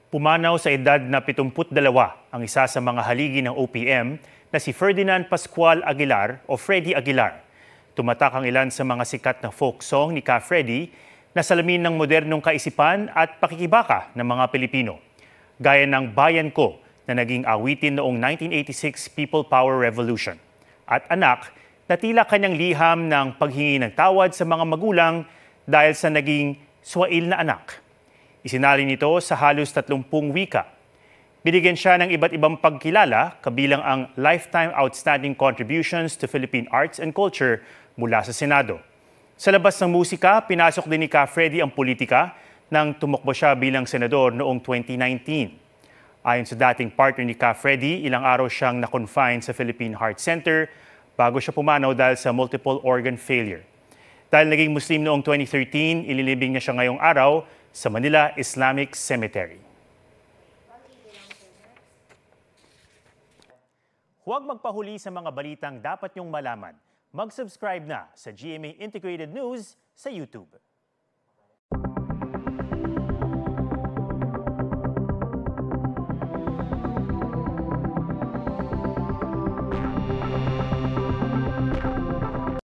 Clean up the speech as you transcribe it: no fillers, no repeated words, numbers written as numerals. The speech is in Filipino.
Pumanaw sa edad na 72 ang isa sa mga haligi ng OPM na si Ferdinand Pascual Aguilar o Freddy Aguilar. Tumatak ang ilan sa mga sikat na folk song ni Ka Freddy na salamin ng modernong kaisipan at pakikibaka ng mga Pilipino. Gaya ng Bayan Ko na naging awitin noong 1986 People Power Revolution. At Anak na tila kanyang liham ng paghingi ng tawad sa mga magulang dahil sa naging swail na anak. Isinalin ito sa halos 30 wika. Binigyan siya ng iba't ibang pagkilala kabilang ang Lifetime Outstanding Contributions to Philippine Arts and Culture mula sa Senado. Sa labas ng musika, pinasok din ni Ka Freddy ang politika nang tumakbo siya bilang senador noong 2019. Ayon sa dating partner ni Ka Freddy, ilang araw siyang na-confine sa Philippine Heart Center bago siya pumanaw dahil sa multiple organ failure. Dahil naging Muslim noong 2013, ililibing niya siya ngayong araw sa Manila Islamic Cemetery. Huwag magpahuli sa mga balitang dapat niyong malaman. Mag-subscribe na sa GMA Integrated News sa YouTube.